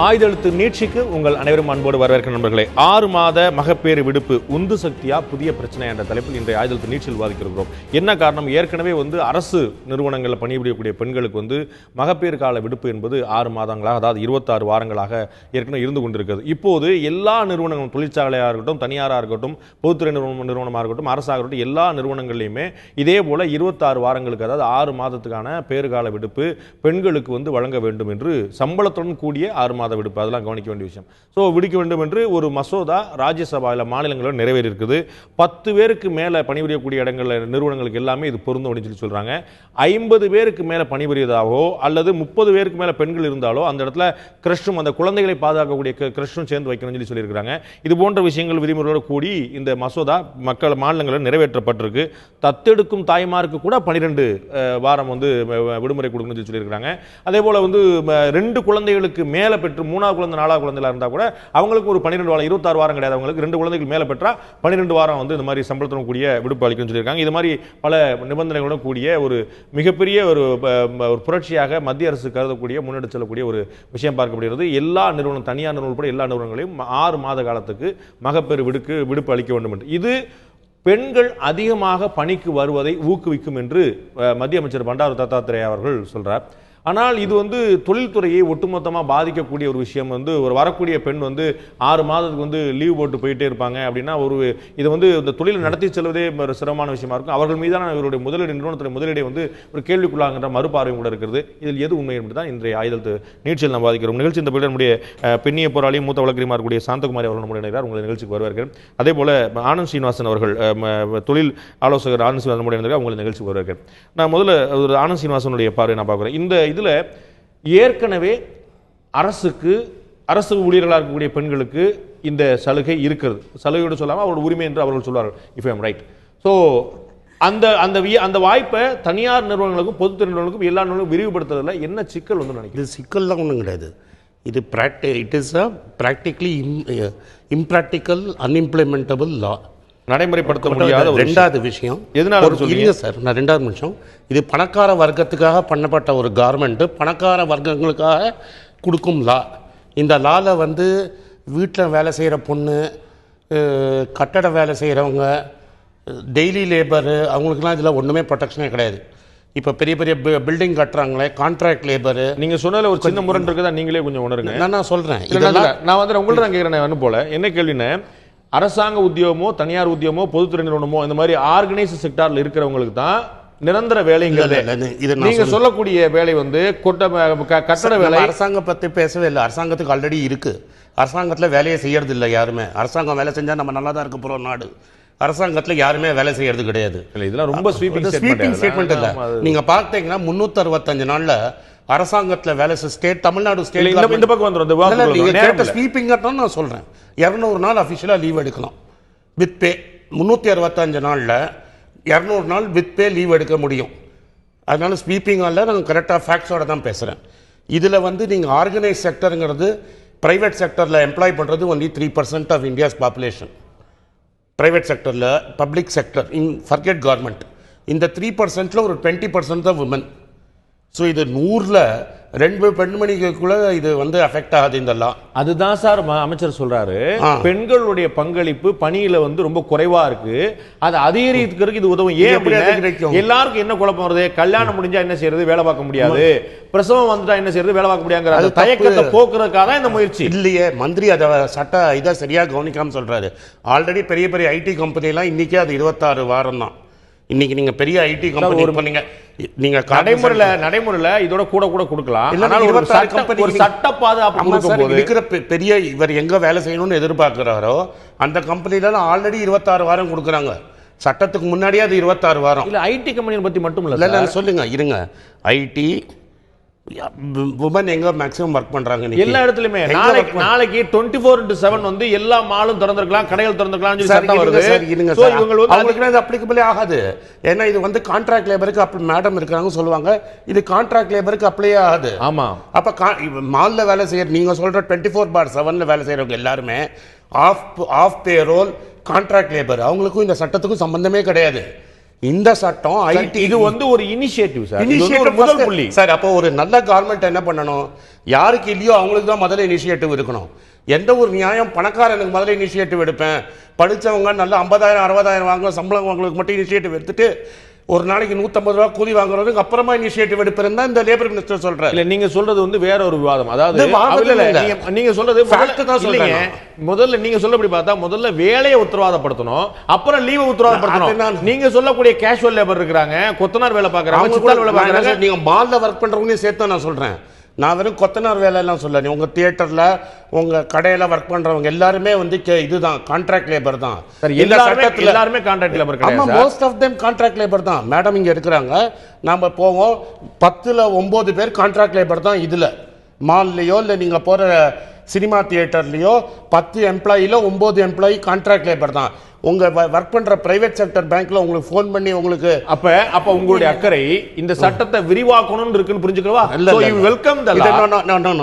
ஆயுதெழுத்து நீட்சிக்கு உங்கள் அனைவரும் அன்போடு வரவேற்கிற நண்பர்களே. 6 மாத மகப்பேறு விடுப்பு உந்து சக்தியா புதிய பிரச்சனை என்ற தலைப்பில் இன்றைய ஆயுதெழுத்து நீட்சியில் விவாதிக்கிறோம். என்ன காரணம்? ஏற்கனவே அரசு நிறுவனங்களில் பணிபுரியக்கூடிய பெண்களுக்கு மகப்பேறு கால விடுப்பு என்பது 6 மாதங்களாக, அதாவது 26 வாரங்களாக ஏற்கனவே இருந்து கொண்டிருக்கிறது. இப்போது எல்லா நிறுவனங்களும், தொழிற்சாலையாக இருக்கட்டும், தனியாராக இருக்கட்டும், பொதுத்துறை நிறுவனமாக இருக்கட்டும், அரசாக இருக்கட்டும், எல்லா நிறுவனங்களிலுமே இதே போல 26 வாரங்களுக்கு, அதாவது 6 மாதத்துக்கான பேறுகால விடுப்பு பெண்களுக்கு வழங்க வேண்டும் என்று சம்பளத்துடன் கூடிய 6 மாத விடுப்பு, அதெல்லாம் கவனிக்க வேண்டிய விஷயம். ஸோ விடுக்க வேண்டும் என்று ஒரு மசோதா ராஜ்யசபாவில் மாநிலங்களில் நிறைவேறி இருக்குது. 10 பேருக்கு மேலே பணிபுரியக்கூடிய இடங்களில் நிறுவனங்களுக்கு எல்லாமே இது பொருந்தும் அப்படின்னு சொல்றாங்க. 50 பேருக்கு மேலே பணிபுரியதாகவோ அல்லது 30 பேருக்கு மேலே பெண்கள் இருந்தாலோ அந்த இடத்துல கிரஷும், அந்த குழந்தைகளை பாதுகாக்கக்கூடிய கிரஷும் சேர்ந்து வைக்கணும்னு சொல்லியிருக்காங்க. இது போன்ற விஷயங்கள் விதிமுறையோடு கூடி இந்த மசோதா மாநிலங்களில் நிறைவேற்றப்பட்டிருக்கு. தத்தெடுக்கும் தாய்மாருக்கு கூட 12 வாரம் விடுமுறை கொடுக்கணும்னு சொல்லியிருக்காங்க. அதே போல 2 குழந்தைகளுக்கு மேலே பெற்று 3ஆவது குழந்தை 4ஆவது குழந்தைகளா இருந்தா கூட அவங்களுக்கு ஒரு 12 வாரம், 26 வாரம் கிடையாது. அவங்களுக்கு 2 குழந்தைகள் மேலே பெற்றா 12 வாரம் இந்த மாதிரி சம்பளத்துடன் கூடிய விடுப்பு அளிக்கணும்னு சொல்லியிருக்காங்க. இது மாதிரி பல நிபந்தனைகளுடன் கூடிய ஒரு மிகப்பெரிய ஒரு புரட்சியாக மத்திய அரசு கருதக்கூடிய, முன்னெடுத்து செல்லக்கூடிய ஒரு விஷயம் பார்க்கப்படுகிறது. எல்லா நிறுவனம், தனியார் நிறுவனம் உட்பட எல்லா நிறுவனங்களையும் 6 மாத காலத்துக்கு மகப்பேறு விடுப்பு அளிக்க வேண்டும் என்று, இது பெண்கள் அதிகமாக பணிக்கு வருவதை ஊக்குவிக்கும் என்று மத்திய அமைச்சர் பண்டாரு தத்தாத்திரேயா அவர்கள் சொல்றார். ஆனால் இது தொழில்துறையை ஒட்டுமொத்தமாக பாதிக்கக்கூடிய ஒரு விஷயம். ஒரு வரக்கூடிய பெண் 6 மாதத்துக்கு லீவ் போட்டு போயிட்டே இருப்பாங்க அப்படின்னா இது இந்த தொழிலை நடத்தி செல்வதே ஒரு சிரமமான விஷயமா இருக்கும். அவர்கள் மீதான இவருடைய முதலீடு, நிறுவனத்துடைய முதலீடை ஒரு கேள்விக்குள்ளாகின்ற மறுபார்வை கூட இருக்கிறது. இதில் எது உண்மை என்று தான் இன்றைய ஆயுதெழுத்து நீட்சியில் நாம் பாதிக்கிறோம். நிகழ்ச்சி இந்த நம்முடைய பெண்ணிய போராளி, மூத்த வழக்கறிஞர் கூடிய சாந்தகுமாரி அவர்கள் நம்முடைய இணைகிறார். உங்களை நிகழ்ச்சிக்கு வரவேற்கிறேன். அதே போல ஆனந்த் ஸ்ரீனிவாசன் அவர்கள், தொழில் ஆலோசகர் ஆனந்த் ஸ்ரீனிவாசன் நம்முடைய இணைகிறார். உங்களை நிகழ்ச்சிக்கு வரவேற்கிறேன். நான் முதல்ல ஒரு ஆனந்த் ஸ்ரீனிவாசனுடைய பார்வை நான் பார்க்குறேன். இதுல ஏற்கனவே அரசு ஊழியர்களாக இருக்கக்கூடிய பெண்களுக்கு இந்த சலுகை இருக்கிறது. சலுகையோடு சொல்லாமல் அவரோட உரிமை என்று அவர்கள் சொல்வார்கள், if I am right. So அந்த வாய்ப்பை தனியார் நிறுவனங்களுக்கும் பொதுத்துறை நிறுவனங்களுக்கும் எல்லா நிறுவனங்களும் விரிவுபடுத்துறதுல என்ன சிக்கல் நினைக்கிறேன்? இது சிக்கல்லாம் ஒன்றும் கிடையாது. இது it is a practically impractical unimplementable law. நடைமுறைப்படுத்த முடியாத ரெண்டாவது விஷயம். எதனால இல்லைங்க சார், நான் 2வது நிமிஷம். இது பணக்கார வர்க்கத்துக்காக பண்ணப்பட்ட ஒரு கார்மெண்ட்டு, பணக்கார வர்க்கங்களுக்காக கொடுக்கும் லா. இந்த லாவில் வீட்டில் வேலை செய்கிற பொண்ணு, கட்டட வேலை செய்கிறவங்க, டெய்லி லேபரு, அவங்களுக்குலாம் இதில் ஒன்றுமே ப்ரொடெக்ஷனே கிடையாது. இப்போ பெரிய பெரிய பில்டிங் கட்டுறாங்களே, கான்ட்ராக்ட் லேபரு. நீங்கள் சொன்னதில் ஒரு சின்ன முரண் இருக்குதா, நீங்களே கொஞ்சம் உணருங்க. நான் சொல்கிறேன். நான் உங்கள்ட்ட தான் கேட்குறேன். போல என்ன கேள்வின்னு, அரசாங்க உத்தியோகமோ, தனியார் உத்தியோகமோ, பொதுத்துறை நிறுவனமோ, இந்த மாதிரி ஆர்கனைஸ்ட் செக்டார்ல இருக்கிறவங்களுக்கு தான் நிரந்தர வேலைங்கிறது. நீங்க சொல்லக்கூடிய வேலை கட்டட வேலை. அரசாங்கம் பத்தி பேசவே இல்லை. அரசாங்கத்துக்கு ஆல்ரெடி இருக்கு. அரசாங்கத்தில் வேலையை செய்யறது இல்லை யாருமே. அரசாங்கம் வேலை செஞ்சா நம்ம நல்லா தான் இருக்க போறோம் நாடு. அரசாங்கத்தில் யாருமே வேலை செய்யறது கிடையாது. இதெல்லாம் ரொம்ப ஸ்வீப்பிங் ஸ்டேட்மெண்ட் இல்லை. நீங்க பார்த்தீங்கன்னா 365 நாள்ல அரசாங்கத்தில் வேலை ஸ்டேட், தமிழ்நாடு ஸ்டேட் இந்த பக்கம் வந்துடும். ஸ்வீப்பிங் தான் நான் சொல்றேன். 200 நாள் அஃபிஷியலாக லீவ் எடுக்கலாம் வித் பே. 365 நாளில் 200 நாள் வித் பே லீவ் எடுக்க முடியும். அதனால ஸ்வீப்பிங்கால நான் கரெக்டாக ஃபேக்ட்ஸோட தான் பேசுகிறேன். இதில் நீங்கள் ஆர்கனைஸ் செக்டருங்கிறது ப்ரைவேட் செக்டரில் எம்ப்ளாய் பண்ணுறது only 3% of India's population. Private செக்டரில், பப்ளிக் செக்டர், ஃபர்கெட் கவர்மெண்ட், இந்த 3%ல் ஒரு 20% தான் உமன். ஸோ இது 100ல் 2 பெண்மணிக்குள்ள இது அஃபெக்ட் ஆகுது இந்த லா. அதுதான் சார் அமைச்சர் சொல்றாரு, பெண்களுடைய பங்களிப்பு பணியில ரொம்ப குறைவா இருக்கு, அது அதிகரிக்கிறதுக்கு இது உதவும். ஏன் எல்லாருக்கும் என்ன குழப்பம் வருது? கல்யாணம் முடிஞ்சா என்ன செய்யறது, வேலை பார்க்க முடியாது. பிரசவம் வந்துட்டா என்ன செய்யறது, வேலை பார்க்க முடியாங்கிற தயக்கத்தை போக்குறதுக்காக இந்த முயற்சி. இல்லையே, மந்திரி அதை இதை சரியா கவனிக்காம சொல்றாரு. ஆல்ரெடி பெரிய பெரிய ஐடி கம்பெனி எல்லாம் இன்னைக்கே அது 26 வாரம் தான். இன்னைக்கு நீங்க பெரிய ஐடி கம்பெனி நீங்க நடைமுறையில இதோட கூட கொடுக்கலாம். ஒரு சட்ட பாதுகாப்பு இருக்கிற பெரிய இவர் எங்க வேலை செய்யணும்னு எதிர்பார்க்கிறாரோ அந்த கம்பெனில ஆல்ரெடி 26 வாரம் கொடுக்குறாங்க. சட்டத்துக்கு முன்னாடியே அது 26 வாரம். இல்ல ஐடி கம்பெனியை பத்தி மட்டும் இல்ல, சொல்லுங்க இருங்க. ஐடி உமன் எங்க மேக்ஸிமம் ஒர்க் பண்றாங்க எல்லா இடத்துலயுமே. நாளைக்கு 24/7 எல்லா மாலும் திறந்திருக்கலாம், கடைகள் திறந்திருக்கலாம் சட்டம் வருது. இவங்களுக்கு இது அப்ளிகபிளே ஆகாது. ஏன்னா இது கான்ட்ராக்ட் லேபருக்கு மேடம் இருக்காங்க சொல்லுவாங்க, இது கான்ட்ராக்ட் லேபருக்கு அப்ளை ஆகாது. ஆமா. அப்ப மால்ல வேலை செய்யற நீங்க சொல்ற 24/7 வேலை செய்யறவங்க எல்லாருமே ஆஃப் பேரோல் கான்ட்ராக்ட் லேபர். அவங்களுக்கும் இந்த சட்டத்துக்கும் சம்பந்தமே கிடையாது. இந்த சட்டம் ஐடி இது வந்து ஒரு இனிஷியேட்டிவ் சார், இனிஷியேட்டிவ் முதல் புள்ளி சார். அப்போ ஒரு நல்ல கவர்மெண்ட் என்ன பண்ணணும், யாருக்கு இல்லையோ அவங்களுக்கு தான் முதல்ல இனிஷியேட்டிவ் இருக்கணும். எந்த ஒரு நியாயம் பணக்காரனுக்கு முதல்ல இனிஷியேட்டிவ் எடுப்பேன், படித்தவங்க நல்ல 50,000 60,000 வாங்க சம்பளம் வாங்குறதுக்கு மட்டும் இனிஷியேட்டிவ் எடுத்துட்டு ஒரு நாளைக்கு 150 ரூபா கூலி வாங்குறதுக்கு அப்புறமா இனிஷியேட்டிவ் எடுப்பேன் தான் இந்த லேபர் மினிஸ்டர் சொல்றாரு. இல்ல நீங்க சொல்றது வந்து வேற ஒரு விவாதம். அதாவது நீங்க சொல்றது முதல்ல நீங்க சொல்லபடி பார்த்தா முதல்ல வேலையை உத்தரவாதப்படுத்தணும், அப்புறம் லீவை உத்தரவாதப்படுத்தணும். நீங்க சொல்லக்கூடிய கேஷுவல் லேபர் இருக்காங்க, கொத்தனார் வேலை பார்க்கறாங்க, சித்தாள் வேலை பார்க்கறாங்க. நீங்க மால்ல வர்க் பண்றவங்களையும் சேர்த்து நான் சொல்றேன். நான் வெறும் கொத்தனார் வேலை எல்லாம் சொல்ல, உங்க தியேட்டர்ல உங்க கடையில ஒர்க் பண்றவங்க எல்லாருமே வந்து இதுதான் கான்ட்ராக்ட் லேபர் தான். எல்லாருமே கான்ட்ராக்ட் லேபர் கிடையாது. ஆமா, most of them contract labour தான். மேடம் இங்க இருக்கிறாங்க, நாம போவோம் 10ல 9 பேர் கான்ட்ராக்ட் லேபர் தான். இதுல மால்லயோ இல்ல நீங்க போற சினிமா தியேட்டர்லயோ 10 எம்ப்ளாயில 9 எம்ப்ளாயி கான்ட்ராக்ட் லேபர் தான். உங்க ஒர்க் பண்ற பிரைவேட் செக்டர் பேங்க்ல உங்களுக்கு ஃபோன் பண்ணி உங்களுக்கு அப்ப உங்களுடைய அக்கறை இந்த சட்டத்தை விரிவாக்கணும்னு இருக்குன்னு புரிஞ்சுக்கவா? So you welcome the law.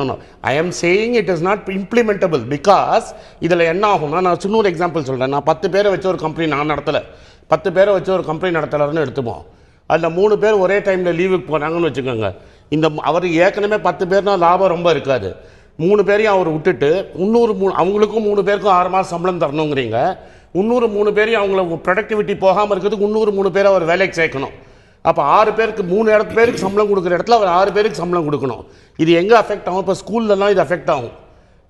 No. I am saying it is not implementable because இதுல என்ன ஆகும்னா, நான் சின்ன ஒரு எக்ஸாம்பிள் சொல்றேன். நான் 10 பேரை வச்சு ஒரு கம்பெனி நான் நடத்தல, 10 பேரை வச்சு ஒரு கம்பெனி நடத்தலன்னு எடுத்துப்போம். அதுல 3 பேர் ஒரே டைம்ல லீவுக்கு போறாங்கன்னு வச்சுக்கோங்க. இந்த அவர் ஏற்கனவே 10 பேர்னா லாபம் ரொம்ப இருக்காது. 3 பேரையும் அவர் விட்டுட்டு அவங்களுக்கும் 3 பேருக்கும் 6 மாதம் சம்பளம் தரணுங்கிறீங்க. 3 பேரையும் அவங்கள ப்ரொடக்டிவிட்டி போகாமல் இருக்கிறதுக்கு 3 பேரை அவர் வேலைக்கு சேர்க்கணும். அப்போ 6 பேருக்கு 3 பேருக்கு சம்பளம் கொடுக்குற இடத்துல அவர் 6 பேருக்கு சம்பளம் கொடுக்கணும். இது எங்கே அஃபெக்ட் ஆகும்? இப்போ ஸ்கூல்லலாம் இது அஃபெக்ட் ஆகும்.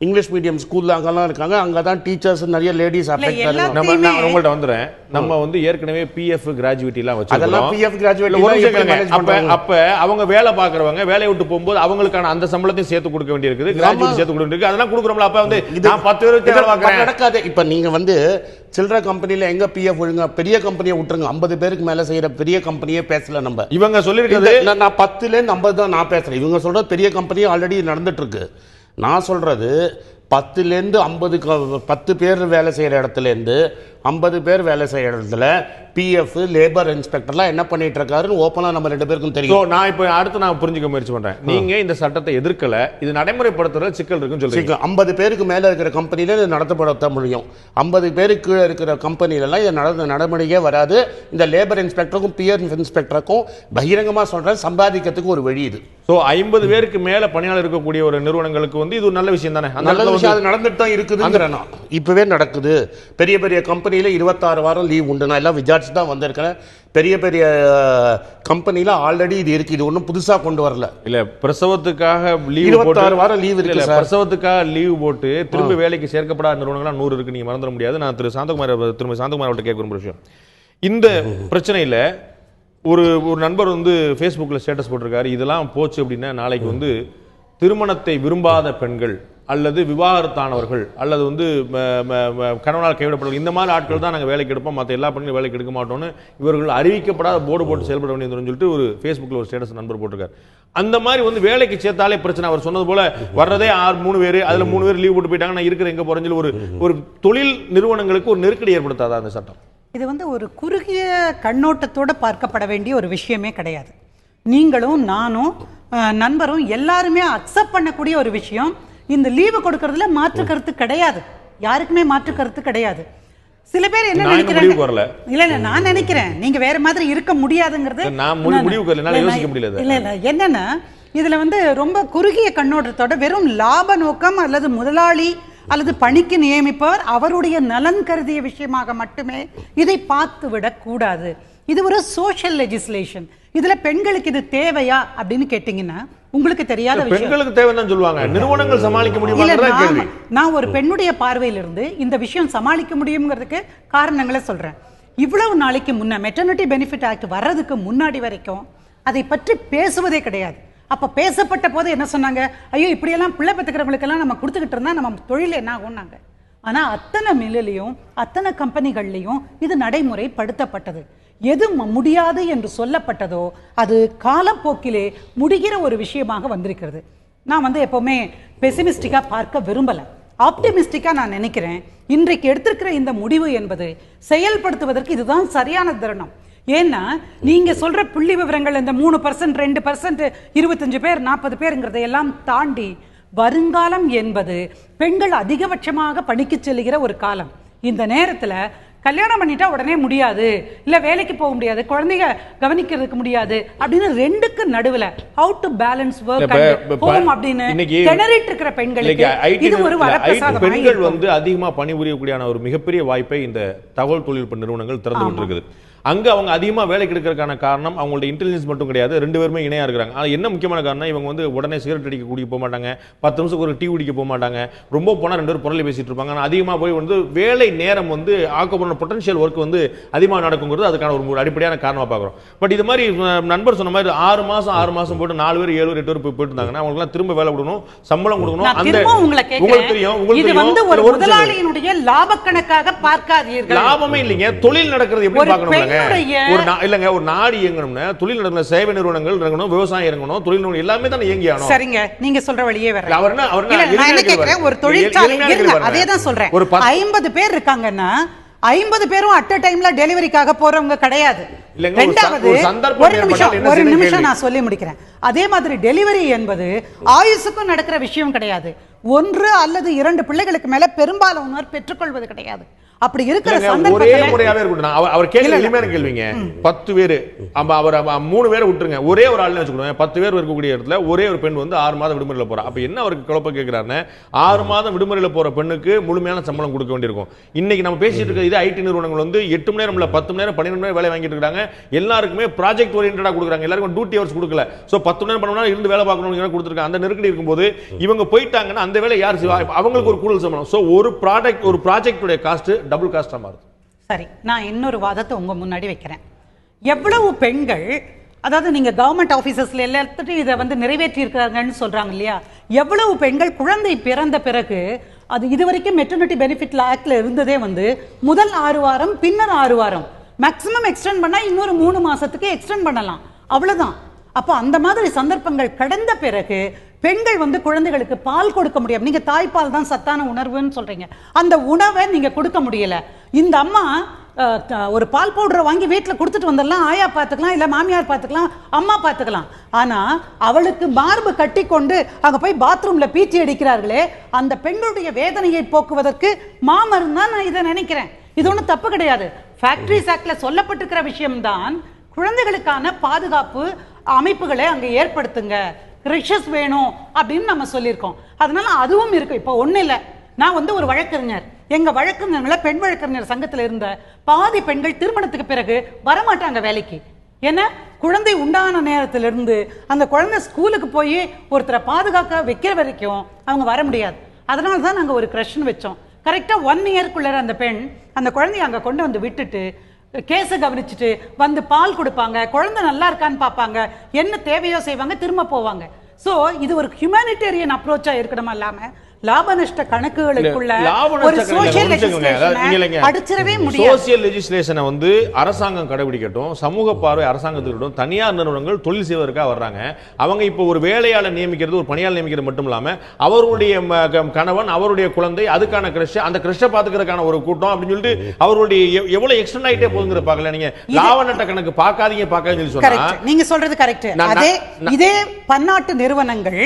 இங்கிலீஷ் மீடியம் ஸ்கூல்ல அங்கெல்லாம் இருக்காங்க, அங்கே தான் டீச்சர்ஸ் நிறைய லேடிஸ் அஃபெக்ட் ஆகும். நான் உங்கள்ட்ட வந்துடுறேன். நம்ம வந்து ஏற்கனவே பிஎஃப் கிராஜுவேட்டிலாம் வச்சு அதெல்லாம் பிஎஃப் கிராஜுவேட் அப்ப அவங்க வேலை பார்க்குறவங்க வேலையை விட்டு போகும்போது அவங்களுக்கான அந்த சம்பளத்தையும் சேர்த்து கொடுக்க வேண்டியிருக்கு, கிராஜுவேட் சேர்த்து கொடுக்க வேண்டியிருக்கு. அதெல்லாம் கொடுக்குறோம்ல. அப்ப வந்து நான் 10 பேருக்கு வேலை பார்க்குறேன் நடக்காது. இப்போ நீங்க வந்து சில்லற கம்பெனில எங்க பிஎஃப் ஒழுங்கா, பெரிய கம்பெனியை விட்டுருங்க. 50 பேருக்கு மேல செய்யற பெரிய கம்பெனியே பேசல. நம்ம இவங்க சொல்லிருக்கிறது நான் 10ல இருந்து 50 தான் நான் பேசுறேன். இவங்க சொல்றது பெரிய கம்பெனி ஆல்ரெடி நடந்துட்டு இருக்கு. நான் சொல்றது 10லேருந்து 50 10 பேர் வேலை செய்கிற இடத்துலேருந்து 50 பேர் வேலை செய்கிற இடத்துல பிஎஃப் லேபர் இன்ஸ்பெக்டர்லாம் என்ன பண்ணிட்டு இருக்காருன்னு ஓப்பனாக நம்ம 2 பேருக்கும் தெரியும். நான் இப்போ அடுத்து நான் புரிஞ்சுக்க முயற்சி பண்ணுறேன். நீங்கள் இந்த சட்டத்தை எதிர்க்கல, இது நடைமுறைப்படுத்துறது சிக்கல் இருக்குன்னு சொல்லுங்க. 50 பேருக்கு மேலே இருக்கிற கம்பெனியில் இது நடத்தப்பட முடியும். 50 பேருக்கு கீழே இருக்கிற கம்பெனிலலாம் இது நடைமுறையே வராது. இந்த லேபர் இன்ஸ்பெக்டருக்கும் பிஎஃப் இன்ஸ்பெக்டருக்கும் பகிரங்கமாக சொல்கிறேன், சம்பாதிக்கிறதுக்கு ஒரு வழி இது. ஸோ 50 பேருக்கு மேலே பணியாளர் இருக்கக்கூடிய ஒரு நிறுவனங்களுக்கு வந்து இது ஒரு நல்ல விஷயம் தானே? நல்ல விஷயம், அது நடந்துட்டு தான் இருக்குதுங்கிறேன். இப்போவே நடக்குது. பெரிய பெரிய கம்பெனியில் 26 வாரம் லீவ் உண்டு. நான் எல்லாம் விசாரிச்சு தான் வந்திருக்கிறேன். பெரிய பெரிய கம்பெனியில் ஆல்ரெடி இது இருக்கு. இது ஒன்றும் புதுசாக கொண்டு வரல. இல்லை, பிரசவத்துக்காக லீவ் 26 வாரம் லீவ் இருக்கு. பிரசவத்துக்காக லீவ் போட்டு திரும்ப வேலைக்கு சேர்க்கப்படாத நிறுவனங்கள்லாம் 100 இருக்கு. நீங்கள் மறந்துட முடியாது. நான் திரும்ப சாந்தகுமார் அவர்கிட்ட கேட்க ஒரு விஷயம். இந்த பிரச்சனையில் ஒரு நண்பர் வந்து ஃபேஸ்புக்கில் ஸ்டேட்டஸ் போட்டிருக்காரு, இதெல்லாம் போச்சு அப்படின்னா நாளைக்கு வந்து திருமணத்தை விரும்பாத பெண்கள் அல்லது விவாகரத்தானவர்கள் அல்லது வந்து கணவனால் கைவிடப்படுவார்கள், இந்த மாதிரி ஆட்கள் தான் நாங்கள் வேலைக்கு எடுப்போம், மற்ற எல்லா பெண்களும் வேலைக்கு எடுக்க மாட்டோம்னு இவர்கள் அறிவிக்கப்படாத போர்டு போட்டு செயல்பட வேண்டியதுன்னு சொல்லிட்டு ஒரு ஃபேஸ்புக்கில் ஒரு ஸ்டேட்டஸ் நண்பர் போட்டிருக்காரு. அந்த மாதிரி வந்து வேலைக்கு சேர்த்தாலே பிரச்சனை. அவர் சொன்னது போல வர்றதே 3 பேர், அதில் 3 பேர் லீவ் போட்டு போயிட்டாங்க, நான் இருக்கிற எங்கே போகிறேன்னு ஒரு தொழில் நிறுவனங்களுக்கு ஒரு நெருக்கடி ஏற்படுத்தாதா அந்த சட்டம்? இது வந்து ஒரு குறுகிய கண்ணோட்டத்தோடு பார்க்கப்பட வேண்டிய ஒரு விஷயமே கிடையாது. நீங்களும் நானும் நண்பரும் எல்லாருமே அக்செப்ட் பண்ணக்கூடிய ஒரு விஷயம். இந்த லீவு கொடுக்கறதுல மாற்று கருத்து கிடையாது, யாருக்குமே மாற்று கருத்து கிடையாது. சில பேர் என்ன நினைக்கிறாங்க, இல்ல நான் நினைக்கிறேன் நீங்க வேற மாதிரி இருக்க முடியாதுங்கிறது. இல்ல என்னன்னா, இதுல வந்து ரொம்ப குறுகிய கண்ணோட்டத்தோட வெறும் லாப நோக்கம் அல்லது முதலாளி அல்லது பணிக்கு நியமிப்பவர் அவருடைய நலன் கருதிய விஷயமாக மட்டுமே இதை பார்த்து விடக்கூடாது. இது ஒரு சோஷியல் லெஜிஸ்லேஷன். இதுல பெண்களுக்கு இது தேவையா அப்படின்னு கேட்டீங்கன்னா உங்களுக்கு தெரியாத விஷயம். பெண்களுக்கு தேவைன்னு சொல்லுவாங்க, நிறுவனங்கள் சமாளிக்க முடியுமா? நான் ஒரு பெண்ணுடைய பார்வையிலிருந்து இந்த விஷயம் சமாளிக்க முடியுங்கிறதுக்கு காரணங்களை சொல்றேன். இவ்வளவு நாளைக்கு முன்ன மெட்டர்னிட்டி பெனிஃபிட் ஆக்ட் வர்றதுக்கு முன்னாடி வரைக்கும் அதை பற்றி பேசுவதே கிடையாது. அப்ப பேசப்பட்ட போது என்ன சொன்னாங்க, ஐயோ இப்படியெல்லாம் பிள்ளை பெற்றுக்கிறவங்களுக்கெல்லாம் நம்ம கொடுத்துக்கிட்டு இருந்தா நம்ம தொழில் என்ன ஆகும்னாங்க. ஆனா அத்தனை மில்லையும் அத்தனை கம்பெனிகள்லையும் இது நடைமுறைப்படுத்தப்பட்டது. எது முடியாது என்று சொல்லப்பட்டதோ அது காலப்போக்கிலே முடிகிற ஒரு விஷயமாக வந்திருக்கிறது. நான் வந்து எப்பவுமே பெசிமிஸ்டிக்கா பார்க்க விரும்பல, ஆப்டிமிஸ்டிக்கா நான் நினைக்கிறேன். இன்றைக்கு எடுத்திருக்கிற இந்த முடிவு என்பது செயல்படுத்துவதற்கு இதுதான் சரியான தருணம். ஏன்னா நீங்க சொல்ற புள்ளி விவரங்கள் இந்த 3%, 2%, 25 பேர் 40 பேருங்கிறதை எல்லாம் தாண்டி வருங்காலம் என்பது பெண்கள் அதிகபட்சமாக பணிக்கு செல்லுகிற ஒரு காலம். இந்த நேரத்துல கல்யாணம் பண்ணிட்டா உடனே முடியாது, இல்ல வேலைக்கு போக முடியாது, குழந்தைங்க கவனிக்கிறதுக்கு முடியாது அப்படின்னு ரெண்டுக்கு நடுவுல how to balance work and home அப்படின்னு திணறிட்டு இருக்கிற பெண்களுக்கு இது ஒரு வரப்பிரசாதம். பெண்கள் வந்து அதிகமா பணிபுரியக்கூடிய ஒரு மிகப்பெரிய வாய்ப்பை இந்த தகவல் தொழில்நுட்ப நிறுவனங்கள் திறந்து கொண்டிருக்குது. அங்க அவங்க அதிகமா வேலைக்கு எடுக்கிறதுக்கான காரணம் அவங்களோட இன்டெலிஜென்ஸ் மட்டும் கிடையாது, ரெண்டு பேருமே இணையா இருக்கிறாங்க. அது என்ன முக்கியமான காரணம், இவங்க வந்து உடனே சிகரெட் அடிக்க குடிக்க போக மாட்டாங்க, 10 நிமிஷத்துக்கு ஒரு டீ குடிக்க போக மாட்டாங்க, ரொம்ப போனா ரெண்டு பேரும் பொருளை பேசிட்டு இருப்பாங்க. ஆனால் அதிகமாக போய் வந்து வேலை நேரம் வந்து ஆக்கப்போன பொட்டன்ஷியல் ஒர்க் வந்து அதிகமாக நடக்குங்கிறது அதுக்கான ஒரு அடிப்படையான காரணமாக பார்க்குறோம். பட் இது மாதிரி நண்பர் சொன்ன மாதிரி 6 மாசம் போட்டு 4 பேர் 7 பேர் 8 பேர் போயிட்டு இருந்தாங்கன்னா அவங்களுக்குலாம் திரும்ப வேலை கொடுக்கணும், சம்பளம் கொடுக்கணும். அந்த உங்களுக்கு தெரியும், இது வந்து ஒரு முதலாளியினுடைய லாப கணக்காக பார்க்காதீர்கள். லாபமே இல்லைங்க, தொழில் நடக்கிறது எப்படி பார்க்கணும் இல்லங்க. ஒரு நாடு இயங்கணும்னா தொழில் நடக்கிற சேவை நிறுவனங்கள் இறங்கணும், விவசாயம் இறங்கணும், தொழில் நிறுவனம் எல்லாமே தான் இயங்கியாகணும். சரிங்க, நீங்க சொல்ற வழியே வேற. நான் என்ன கேக்குறேன், ஒரு தொழிற்சாலை அதே தான் சொல்றேன். 50 பேர் இருக்காங்கன்னா 50 பேரும் அட் அ டைம்ல டெலிவரிக்காக போறவங்க கிடையாது. ரெண்டாவது ஒரு நிமிஷம் நான் சொல்லி முடிக்கிறேன். அதே மாதிரி டெலிவரி என்பது ஆயுசுக்கும் நடக்கிற விஷயம் கிடையாது. 1 அல்லது 2 பிள்ளைகளுக்கு மேல பெரும்பாலானோர் பெற்றுக்கொள்வது கிடையாது. அப்படி இருக்கிற ஒரே முறையாவே இருக்கட்டும். அவர் கேள்வி எளிமையான கேள்விங்க. 10 பேர் அவர் 3 பேரை விட்டுருங்க, ஒரே ஒரு ஆள்னு வச்சுக்கோங்க. 10 பேர் இருக்கக்கூடிய இடத்துல ஒரே ஒரு பெண் வந்து 6 மாதம் விடுமுறையில் போறா. அப்ப என்ன அவருக்கு குழப்பம் கேட்கிறாருன்னு, 6 மாதம் விடுமுறையில் போற பெண்ணுக்கு முழுமையான சம்பளம் கொடுக்க வேண்டியிருக்கும். இன்னைக்கு நம்ம பேசிட்டு இருக்க இது ஐடி நிறுவனங்கள் வந்து 8 மணி நேரம் இல்ல 10 மணி நேரம் 12 மணி நேரம் வேலை வாங்கிட்டு இருக்காங்க. எல்லாருக்குமே ப்ராஜெக்ட் ஓரியன்டா கொடுக்குறாங்க, எல்லாருக்கும் டியூட்டி ஹவர்ஸ் கொடுக்கல. சோ 10 மணி நேரம் 12 மணி நேரம் இருந்து வேலை பார்க்கணும்னு கொடுத்துருக்காங்க. அந்த நெருக்கடி இருக்கும்போது இவங்க போயிட்டாங்கன்னா அந்த வேலை யார் செய்வா? அவங்களுக்கு ஒரு கூடுதல் சம்பளம். சோ ஒரு ப்ராஜெக்ட் உடைய காஸ்ட் டபுள் காஸ்டா மாறுது. சரி, நான் இன்னொரு வாதத்தை உங்க முன்னாடி வைக்கிறேன். எவ்வளவு பெண்கள், அதாவது நீங்க கவர்மெண்ட் ஆபீசர்ஸ்ல எல்லாத்தையும் இதை வந்து நிறைவேற்றி இருக்கிறாங்கன்னு சொல்றாங்க இல்லையா, எவ்வளவு பெண்கள் குழந்தை பிறந்த பிறகு, அது இதுவரைக்கும் மெட்டர்னிட்டி பெனிஃபிட் ஆக்ட்ல இருந்ததே வந்து முதல் 6 வாரம் பின்னர் 6 வாரம், மேக்ஸிமம் எக்ஸ்டெண்ட் பண்ணா இன்னொரு 3 மாசத்துக்கு எக்ஸ்டெண்ட் பண்ணலாம், அவ்வளவுதான். அப்போ அந்த மாதிரி சந்தர்ப்பங்கள் கடந்த பிறகு பெண்கள் வந்து குழந்தைகளுக்கு பால் கொடுக்க முடியாது. நீங்க தாய்ப்பால் தான் சத்தான உணர்வுன்னு சொல்றீங்க, அந்த உணவை நீங்க கொடுக்க முடியல. இந்த அம்மா ஒரு பால் பவுடரை வாங்கி வீட்டில் கொடுத்துட்டு வந்துடலாம், ஆயா பார்த்துக்கலாம், இல்லை மாமியார் பார்த்துக்கலாம், அம்மா பார்த்துக்கலாம். ஆனா அவளுக்கு மார்பு கட்டி கொண்டு அங்க போய் பாத்ரூம்ல பீச்சி அடிக்கிறார்களே, அந்த பெண்களுடைய வேதனையை போக்குவதற்கு மாமரம் தான் நான் இதை நினைக்கிறேன். இது ஒன்றும் தப்பு கிடையாது. ஃபேக்டரிஸ் ஆக்ட்ல சொல்லப்பட்டிருக்கிற விஷயம்தான், குழந்தைகளுக்கான பாதுகாப்பு அமைப்புகளை அங்க ஏற்படுத்துங்க, கிரிஷஸ் வேணும் அப்படின்னு நம்ம சொல்லியிருக்கோம். அதனால அதுவும் இருக்கு. இப்போ ஒண்ணு இல்லை, நான் வந்து ஒரு வழக்கறிஞர், எங்க வழக்கறிஞர்ல பெண் வழக்கறிஞர் சங்கத்தில் இருந்த பாதி பெண்கள் திருமணத்துக்கு பிறகு வரமாட்டாங்க வேலைக்கு. ஏன்னா குழந்தை உண்டான நேரத்திலிருந்து அந்த குழந்தை ஸ்கூலுக்கு போய் ஒருத்தரை பாதுகாக்க வைக்கிற வரைக்கும் அவங்க வர முடியாது. அதனால தான் நாங்கள் ஒரு கிரஷ்னு வச்சோம். கரெக்டாக 1 இயர்க்குள்ள அந்த பெண் அந்த குழந்தைய அங்கே கொண்டு வந்து விட்டுட்டு கேஸை கவனிச்சுட்டு வந்து பால் கொடுப்பாங்க, குழந்தை நல்லா இருக்கான்னு பார்ப்பாங்க, என்ன தேவையோ செய்வாங்க, திரும்ப போவாங்க. ஸோ இது ஒரு ஹியூமானிட்டேரியன் அப்ரோச்சா இருக்கணுமா இல்லாம லாப நஷ்ட கணக்குகளுக்குள்ள ஒரு சோஷியல் லெஜிஸ்லேஷனை அடிச்சிரவே முடியாது. சோஷியல் லெஜிஸ்லேஷனை வந்து அரசாங்கம் கடைபிடிக்கட்டும், சமூக பார்வை அரசாங்கத்துக்கிட்டும், தனியார் நிறுவனங்கள் தொழில் செய்வதற்காக வர்றாங்க. அவங்க இப்போ ஒரு வேலையாளர் நியமிக்கிறது, ஒரு பணியாளர் நியமிக்கிறது மட்டும் இல்லாம அவருடைய கணவன், அவருடைய குழந்தை, அதுக்கான கிரஷ், அந்த கிரஷை பாத்துக்கிறதுக்கான ஒரு கூட்டம் அப்படின்னு சொல்லிட்டு அவருடைய எவ்வளவு எக்ஸ்டெண்ட் ஆயிட்டே போகுங்கிற பார்க்கல. நீங்க லாப நட்ட கணக்கு பார்க்காதீங்கன்னு சொன்னா நீங்க சொல்றது கரெக்ட். அதே இதே பன்னாட்டு நிறுவனங்கள்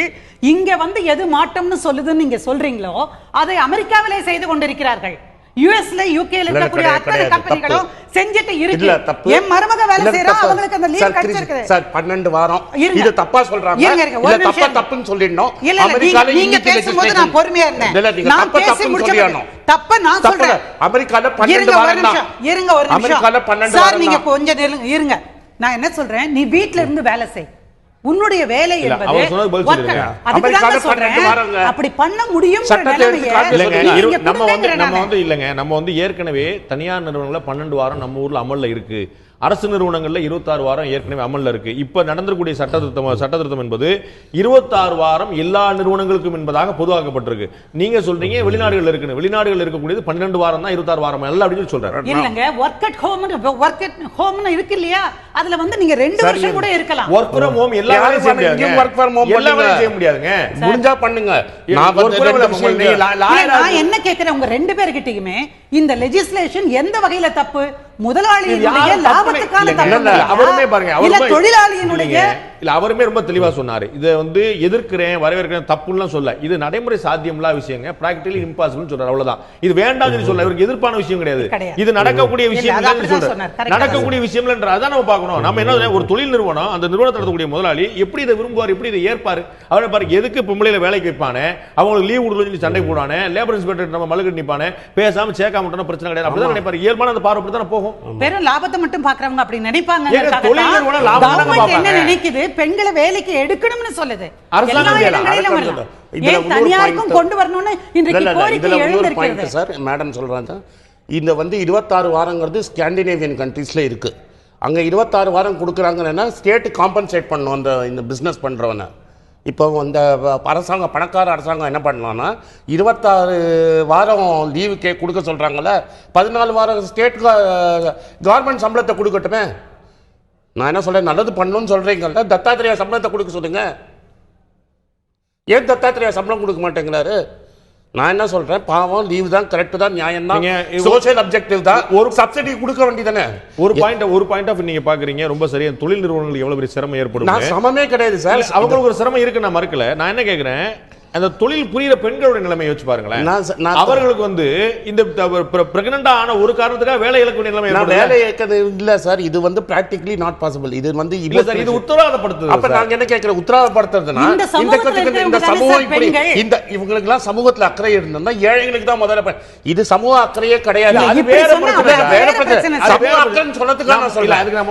இங்க வந்து எது மாட்டம்னு சொல்லுதுன்னு நீங்க சொல்றீங்களோ அதை அமெரிக்காவிலே செய்து கொண்டிருக்கிறார்கள். யுஎஸ்ல யூகேல இருக்கக்கூடிய அத்தனை கம்பெனிகளும் செஞ்சிட்டு இருக்கு. என் மருமக வேலை செய்றா, அவங்களுக்கு அந்த லீவ் கிடைச்சிருக்கு சார். 12 வாரம் இது தப்பா சொல்றாங்க, இல்ல தப்பா தப்புன்னு சொல்லிடணும். அமெரிக்கால நீங்க பேசும்போது நான் பொறுமையா இருந்தேன். நான் பேசி முடிச்சேன். தப்ப நான் சொல்றேன். அமெரிக்கால 12 வாரம் தான். இருங்க ஒரு நிமிஷம். அமெரிக்கால 12 வாரம். நீங்க கொஞ்சம் இருங்க. நான் என்ன சொல்றேன், நீ வீட்ல இருந்து வேலை செய், உன்னுடைய வேலை என்பது அப்படி பண்ண முடியும். நம்ம வந்து ஏற்கனவே தனியார் நிறுவனங்கள்ல 12 வாரம் நம்ம ஊர்ல அமல்ல இருக்கு. அரசு நிறுவனங்கள்ல 26 வாரம் ஏற்கனவே அமல்ல இருக்கு. இப்ப நடந்திருக்கூடிய சட்டத்திருத்தம் என்பது 26 வாரம் எல்லா நிறுவனங்களுக்கும் என்பதாக பொதுவாக்கப்பட்டிருக்கு. நீங்க சொல்றீங்க வெளிநாடுகள் இருக்குன்னு. வெளிநாடுகள் இருக்கக்கூடியது 12 வாரம் தான், 26 வாரம் அல்ல அப்படின்னு சொல்றாரு. இல்லங்க, ஒர்க் அட் ஹோம்னு இருக்கு இல்லையா, அதுல வந்து நீங்க 2 வருஷம் கூட இருக்கலாம். ஒர்க் ஃப்ரம் ஹோம் எல்லா வேலையும் செய்ய முடியாது. ஒர்க் ஃப்ரம் ஹோம் எல்லா வேலையும் செய்ய முடியாதுங்க. முடிஞ்சா பண்ணுங்க. நான் என்ன கேக்குறேன், உங்க 2 பேர்கிட்டயுமே இந்த லெஜிஸ்லேஷன் எந்த வகையில தப்பு? முதலாளியினுடைய லாபத்துக்கான அவருமே பாருங்க, இல்ல தொழிலாளியினுடைய இல்ல அவருமே ரொம்ப தெளிவா சொன்னாரு. இதை வந்து எதிர்க்கிறேன் வரவேற்கிறேன் தப்புலாம் சொல்ல, இது நடைமுறை சாத்தியம்லாம் விஷயங்க, பிராக்டிகலி இம்பாசிபிள் சொல்றாரு, அவ்வளவுதான். இது வேண்டாம்னு சொல்ல, இவருக்கு எதிர்ப்பான விஷயம் கிடையாது, இது நடக்கக்கூடிய விஷயம் நடக்கக்கூடிய விஷயம் அதான் நம்ம பார்க்கணும். நம்ம என்ன ஒரு தொழில் நிறுவனம், அந்த நிறுவனத்தை நடத்தக்கூடிய முதலாளி எப்படி இதை விரும்புவார், எப்படி இதை ஏற்பாரு, அவரை பாரு எதுக்கு பொம்பளையில வேலைக்கு வைப்பானே, அவங்களுக்கு லீவ் கொடுத்து சண்டை போடானே, லேபர் இன்ஸ்பெக்டர் நம்ம மலுக்கட்டு நிப்பானே, பேசாம சேர்க்காம விட்டோம்னா பிரச்சனை கிடையாது, அப்படிதான் நினைப்பாரு. இயல்பான அந்த பார்வை தானே போகும். பெரும் லாபத்தை மட்டும் பாக்குறவங்க அப்படி நினைப்பாங்க. தொழில் நிறுவனம் லாபம் என்ன நினைக்குது, பெண்களை வேலைக்கு எடுக்கணும்னு சொல்லுது. அரசாங்கம் தனியாருக்கும் கொண்டு வரணும்னு இன்றைக்கு கோரிக்கை எழுந்திருக்கிறது. சார் மேடம் சொல்றாங்க, இந்த வந்து 26 வாரங்கிறது ஸ்காண்டினேவியன் கண்ட்ரீஸ்ல இருக்கு. அங்க 26 வாரம் கொடுக்குறாங்கன்னா ஸ்டேட் காம்பன்சேட் பண்ணும் அந்த இந்த பிசினஸ் பண்றவன. இப்போ இந்த அரசாங்கம், பணக்கார அரசாங்கம் என்ன பண்ணலாம்னா 26 வாரம் லீவு கொடுக்க சொல்றாங்கல்ல, 14 வாரம் ஸ்டேட் கவர்மெண்ட் சம்பளத்தை கொடுக்கட்டுமே. நான் என்ன சொல்றேன், நல்லது பண்ணணும்னு சொல்றீங்கல்ல, தத்தாத்திரேயா சம்பளத்தை கொடுக்க சொல்லுங்க. ஏன் தத்தாத்திரேயா சம்பளம் கொடுக்க மாட்டேங்கிறாரு? நான் என்ன சொல்றேன், பாவம், லீவ் தான், கரெக்ட் தான், நியாயம் தான், சோஷியல் அப்ஜெக்டிவ் தான், ஒரு சப்சிடி கொடுக்க வேண்டியதானே. ஒரு பாயிண்ட் ஆஃப் நீங்க பாக்குறீங்க, ரொம்ப சரியா. தொழில் நிறுவனங்களுக்கு எவ்வளவு பெரிய சிரமம் ஏற்படும். நான் சமமே கிடையாது சார், அவங்களுக்கு ஒரு சிரமம் இருக்கு, நான் மறுக்கல. நான் என்ன கேக்குறேன், அந்த தொழில் புரியுற பெண்களுடைய நிலைமையை யோசிச்சு பாருங்களேன். அவர்களுக்கு வந்து இந்த பிரெக்னன்ட் ஆன ஒரு காரணத்துக்காக வேலை இழக்க வேண்டிய நிலைமை. வேலை இழக்கிறது இல்ல சார், இது வந்து பிராக்டிகலி நாட் பாசிபிள். இது வந்து இல்ல சார், இது உத்தரவாதப்படுத்துது. அப்ப நாங்க என்ன கேக்குறோம், உத்தரவாதப்படுத்துறதுன்னா இந்த சமூகம் இப்படி, இந்த இவங்களுக்கு எல்லாம் சமூகத்துல அக்கறை இருந்தா ஏழைகளுக்கு தான் முதல்ல. இது சமூக அக்கறையே கிடையாது. அது வேற பிரச்சனை. சமூக அக்கறை சொல்றதுக்காக நான் சொல்றேன். அதுக்கு நான்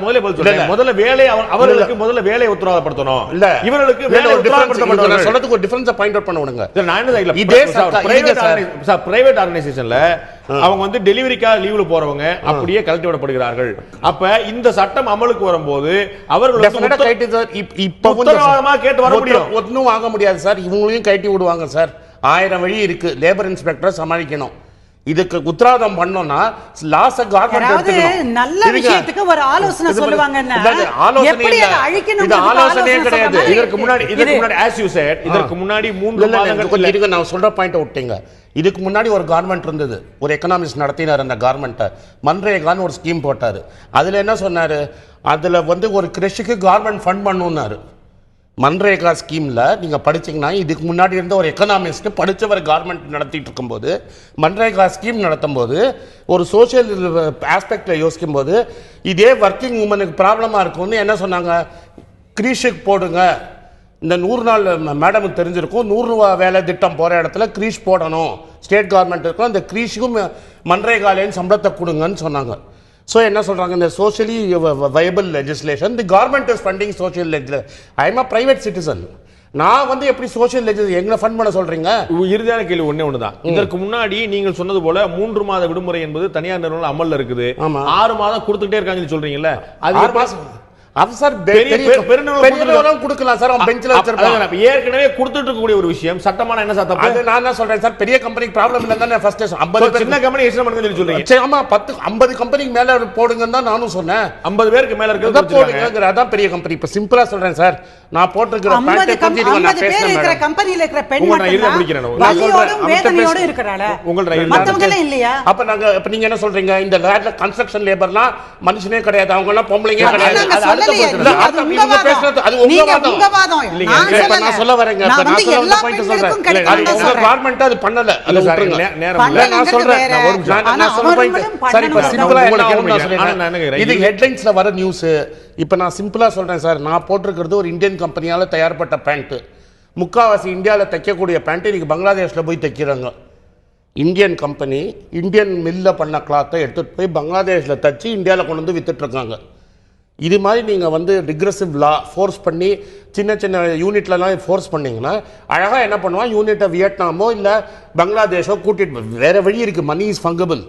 முதல்ல பதில் சொல்றேன். முதல்ல வேலை, அவர்களுக்கு முதல்ல வேலையை உத்தரவாதப்படுத்தணும். இல்ல இவர்களுக்கு வேலை உத்தரவாதப்படுத்த சொல்றதுக்கு ஒரு டிஃபரன்ஸ் பாயிண்ட் அவுட் பண்ண விடுங்க. இதே பிரைவேட் ஆர்கனைசேஷன்ல அவங்க வந்து டெலிவரிக்காக லீவ்ல போறவங்க அப்படியே கழட்டி விடப்படுகிறார்கள். அப்ப இந்த சட்டம் அமலுக்கு வரும்போது அவர்கள் உத்தரவாதமா கேட்டு வர முடியும். ஒன்னும் வாங்க முடியாது சார், இவங்களையும் கழட்டி விடுவாங்க சார். 1000 வழி இருக்கு லேபர் இன்ஸ்பெக்டர் சமாளிக்கணும். இதுக்கு உத்தரவாதம் பண்ணோம்னா லாஸ கவர்மெண்ட் எடுத்துக்கணும். நல்ல விஷயத்துக்கு ஒரு ஆலோசனை சொல்லுவாங்கன்னா எப்படி அதை அழிக்கணும், இது ஆலோசனையே கிடையாது. இதற்கு முன்னாடி as you said, இதற்கு முன்னாடி 3 மாதங்களுக்கு இருங்க, நான் சொல்ற பாயிண்ட் விட்டீங்க. இதுக்கு முன்னாடி ஒரு கவர்மெண்ட் இருந்தது, ஒரு எக்கனாமிஸ்ட் நடத்தினார் அந்த கவர்மெண்ட்டை. மன்ரேகான்னு ஒரு ஸ்கீம் போட்டாரு. அதுல என்ன சொன்னாரு, அதுல வந்து ஒரு கிரெஷுக்கு கவர்மெண்ட் ஃபண்ட் பண்ணுனாரு. மன்ரேகா ஸ்கீம்ல நீங்க படிச்சீங்கன்னா, இதுக்கு முன்னாடி இருந்த ஒரு எக்கனாமிஸ்ட் படிச்சவர் கவர்மெண்ட் நடத்திட்டு இருக்கும்போது, மன்ரேகா ஸ்கீம் நடத்தும் போது ஒரு சோசியல் ஆஸ்பெக்ட்ல யோசிக்கும் போது இதே ஒர்க்கிங் உமனுக்கு ப்ராப்ளமா இருக்கும்னு என்ன சொன்னாங்க, கிரீஷுக்கு போடுங்க. இந்த 100 நாள் மேடமுக்கு தெரிஞ்சிருக்கும், 100 ரூபா வேலை திட்டம் போற இடத்துல கிரீஷ் போடணும், ஸ்டேட் கவர்மெண்ட் இருக்கும், அந்த கிரீஷுக்கும் மன்ரேகாலேயும் சம்பளத்தை கொடுங்கன்னு சொன்னாங்க. ஸோ என்ன சொல்றாங்க, இந்த socially viable legislation, the government is funding social legislation. I am a private citizen, நான் வந்து எப்படி சோஷியல் லெஜிஸ்லேஷன் எங்களை ஃபண்ட் பண்ண சொல்றீங்க? இறுதியான கேள்வி ஒண்ணுதான். இதற்கு முன்னாடி நீங்கள் சொன்னது போல 3 மாத விடுமுறை என்பது தனியார் நிறுவனம் அமல்ல இருக்குது. 6 மாதம் கொடுத்துட்டே இருக்காங்கன்னு சொல்றீங்களா? அது 6 மாசம் கொடுக்கலாம் சார், பெஞ்சில வச்சிருப்பாங்க. ஏற்கனவே கொடுத்துட்டு இருக்கக்கூடிய ஒரு விஷயம் சட்டமான என்ன சார்? அது நான் என்ன சொல்றேன் சார், பெரிய கம்பெனிக்கு ப்ராப்ளம் இல்ல தானே. ஃபர்ஸ்ட் 50 சின்ன கம்பெனி எக்ஸ்ட்ரா பண்ணுங்க சொல்றீங்க. ஆமா, 50 கம்பெனிக்கு மேல போடுங்கன்னு தான் நானும் சொன்னேன். 50 பேருக்கு மேல இருக்கிறது போடுங்க, அதான் பெரிய கம்பெனி. இப்ப சிம்பிளா சொல்றேன் சார், நான் போட்டுக்கிற பேண்ட் கொஞ்சம் நான் பேசுறேன். இருக்கிற கம்பெனில இருக்கிற பெண் மட்டும் வலியோட வேதனையோட இருக்கறாள, மத்தவங்க எல்லாம் இல்லையா? அப்ப நாங்க இப்ப நீங்க என்ன சொல்றீங்க, இந்த லேட்ல கன்ஸ்ட்ரக்ஷன் லேபர்லாம் மனுஷனே கிடையாது, அவங்க எல்லாம் பொம்பளைங்க கிடையாது. அது உங்க வாதம். நான் சொல்ல வரேங்க, நான் சொல்ல பாயிண்ட் சொல்றேன். கவர்மெண்ட் அது பண்ணல, அது விட்டுருங்க. நான் சொல்றேன், நான் சொல்ற பாயிண்ட் சரி. இப்ப சிம்பிளா இது ஹெட்லைன்ஸ்ல வர நியூஸ். இப்ப நான் சிம்பிளா சொல்றேன் சார், நான் போட்டிருக்கிறது ஒரு இந்தியன் கம்பெனியால தயாரிப்பட்ட பேண்ட். முக்காவாசி இந்தியாவில் தைக்கக்கூடிய பேண்ட் இன்னைக்கு பங்களாதேஷ்ல போய் தைக்கிறாங்க. இந்தியன் கம்பெனி இந்தியன் மில்ல பண்ண கிளாத்தை எடுத்துட்டு போய் பங்களாதேஷ்ல தச்சு இந்தியாவில் கொண்டு வந்து வித்துட்டு இருக்காங்க. இது மாதிரி நீங்கள் வந்து டிக்ரெசிவ் லா ஃபோர்ஸ் பண்ணி சின்ன சின்ன யூனிட்லலாம் ஃபோர்ஸ் பண்ணிங்கன்னா அழகாக என்ன பண்ணுவான், யூனிட்டை வியட்நாமோ இல்லை பங்களாதேஷோ கூட்டிட்டு, வேறு வழி இருக்குது. Money is fungible.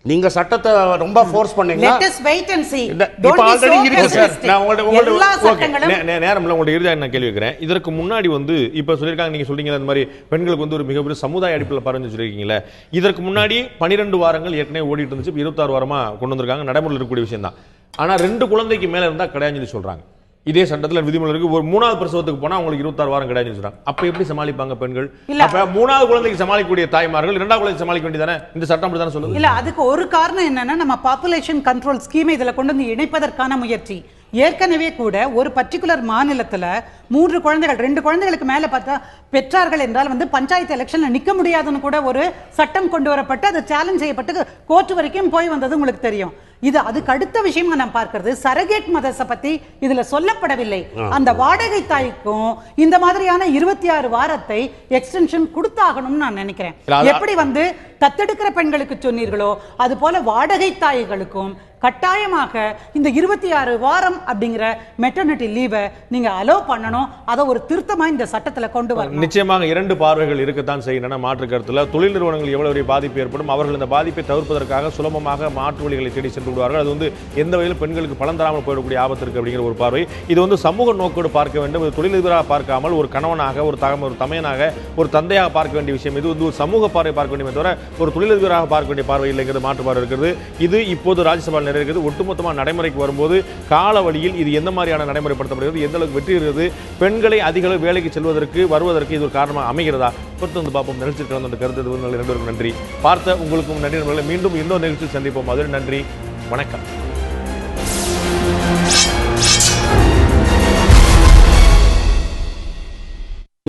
நீங்க சட்டத்தை ரொம்ப ஃபோர்ஸ் பண்ணீங்க. let us wait and see. இப்போ ஆல்ரெடி இருக்கு சார். நான் உங்கள்ட்ட நேரம்ல உங்கள்ட்ட இறுதியாக நான் கேள்வி வைக்கிறேன். இதற்கு முன்னாடி வந்து இப்போ சொல்லியிருக்காங்க, நீங்க சொல்றீங்க அந்த மாதிரி பெண்களுக்கு வந்து ஒரு மிகப்பெரிய சமுதாய அடிப்படையில் பரஞ்சு சொல்லியிருக்கீங்களே. இதற்கு முன்னாடி 12 வாரங்கள் ஏற்கனவே ஓடிட்டு இருந்துச்சு, 26 வாரமா கொண்டு வந்திருக்காங்க, நடைமுறையில் இருக்கக்கூடிய விஷயம் தான். ஆனா 2 குழந்தைக்கு மேல இருந்தா கிடையாதுன்னு சொல்றாங்க. இதே சட்டத்தில் விதிமுறை இருக்கு. ஒரு 3வது பிரசவத்துக்கு போனா உங்களுக்கு 26 வாரம் கிடையாதுன்னு சொல்றாங்க. அப்ப எப்படி சமாளிப்பாங்க பெண்கள்? அப்ப 3வது குழந்தைக்கு சமாளிக்கக்கூடிய தாய்மார்கள் 2வது குழந்தைக்கு சமாளிக்க வேண்டியதானே? இந்த சட்டம் அப்படி தானே சொல்லுது. இல்ல, அதுக்கு ஒரு காரணம் என்னன்னா, நம்ம பாப்புலேஷன் கண்ட்ரோல் ஸ்கீமை இதுல கொண்டு வந்து இணைப்பதற்கான முயற்சி. ஏற்கனவே கூட ஒரு பர்டிகுலர் மாநிலத்துல 3 குழந்தைகள் 2 குழந்தைகளுக்கு மேல பார்த்தா பெற்றார்கள் என்றால் வந்து பஞ்சாயத்து எலெக்ஷன்ல நிக்க முடியாதுன்னு கூட ஒரு சட்டம் கொண்டு வரப்பட்டு அது சேலஞ்ச் செய்யப்பட்டு கோர்ட் வரைக்கும் போய் வந்தது உங்களுக்கு தெரியும். இது அதுக்கு அடுத்த விஷயமா நான் பார்க்கிறது, சரகேட் மதர்ஸை பத்தி இதுல சொல்லப்படவில்லை. அந்த வாடகை தாய்க்கும் இந்த மாதிரியான 26 வாரத்தை எக்ஸ்டென்ஷன் கொடுத்தாகணும்னு நான் நினைக்கிறேன். எப்படி வந்து தத்தெடுக்கிற பெண்களுக்கு சொன்னீர்களோ அது போல வாடகை தாய்களுக்கும் கட்டாயமாக இந்த 26 வாரம் அப்படிங்கிற மெட்டர்னிட்டி லீவை நீங்க அலோ பண்ணணும். அதை ஒரு திருத்தமா இந்த சட்டத்துல கொண்டு வரணும். நிச்சயமாக 2 பார்வைகள் இருக்கத்தான் செய்யணும். மாற்று கருத்துல தொழில் நிறுவனங்கள் எவ்வளவு பாதிப்பு ஏற்படும், அவர்கள் இந்த பாதிப்பை தவிர்ப்பதற்காக சுலபமாக மாற்று வழிகளை தேடி சென்று விடுவார்கள். அது வந்து எந்த வகையில் பெண்களுக்கு பலன் தராமல் போயிடக்கூடிய ஆபத்து இருக்கு அப்படிங்கிற ஒரு பார்வை. இது வந்து சமூக நோக்கோடு பார்க்க வேண்டும். இது தொழிலதிபராக பார்க்காமல் ஒரு கணவனாக, ஒரு தமையனாக, ஒரு தந்தையாக பார்க்க வேண்டிய விஷயம். இது வந்து ஒரு சமூக பார்வை பார்க்க வேண்டிய தவிர ஒரு தொழிலதிபராக பார்க்க வேண்டிய பார்வை இல்லைங்கிறது மாற்று பார்வை இருக்கிறது. இது இப்போது ராஜ்யசபாவில் நிறைவேறுகிறது. ஒட்டுமொத்தமாக நடைமுறைக்கு வரும்போது கால வழியில் இது எந்த மாதிரியான நடைமுறைப்படுத்தப்படுகிறது, எந்த அளவுக்கு வெற்றி இருக்கிறது, பெண்களை அதிக அளவு வேலைக்கு செல்வதற்கு வருவதற்கு இது ஒரு காரணமாக அமைகிறதா பொறுத்து வந்து பார்ப்போம். நிகழ்ச்சி கலந்து கருத்து 2 பேருக்கும் நன்றி. பார்த்த உங்களுக்கும் நன்றி. மீண்டும் இன்னொரு நிகழ்ச்சியில் சந்திப்போம். அதில் நன்றி, வணக்கம்.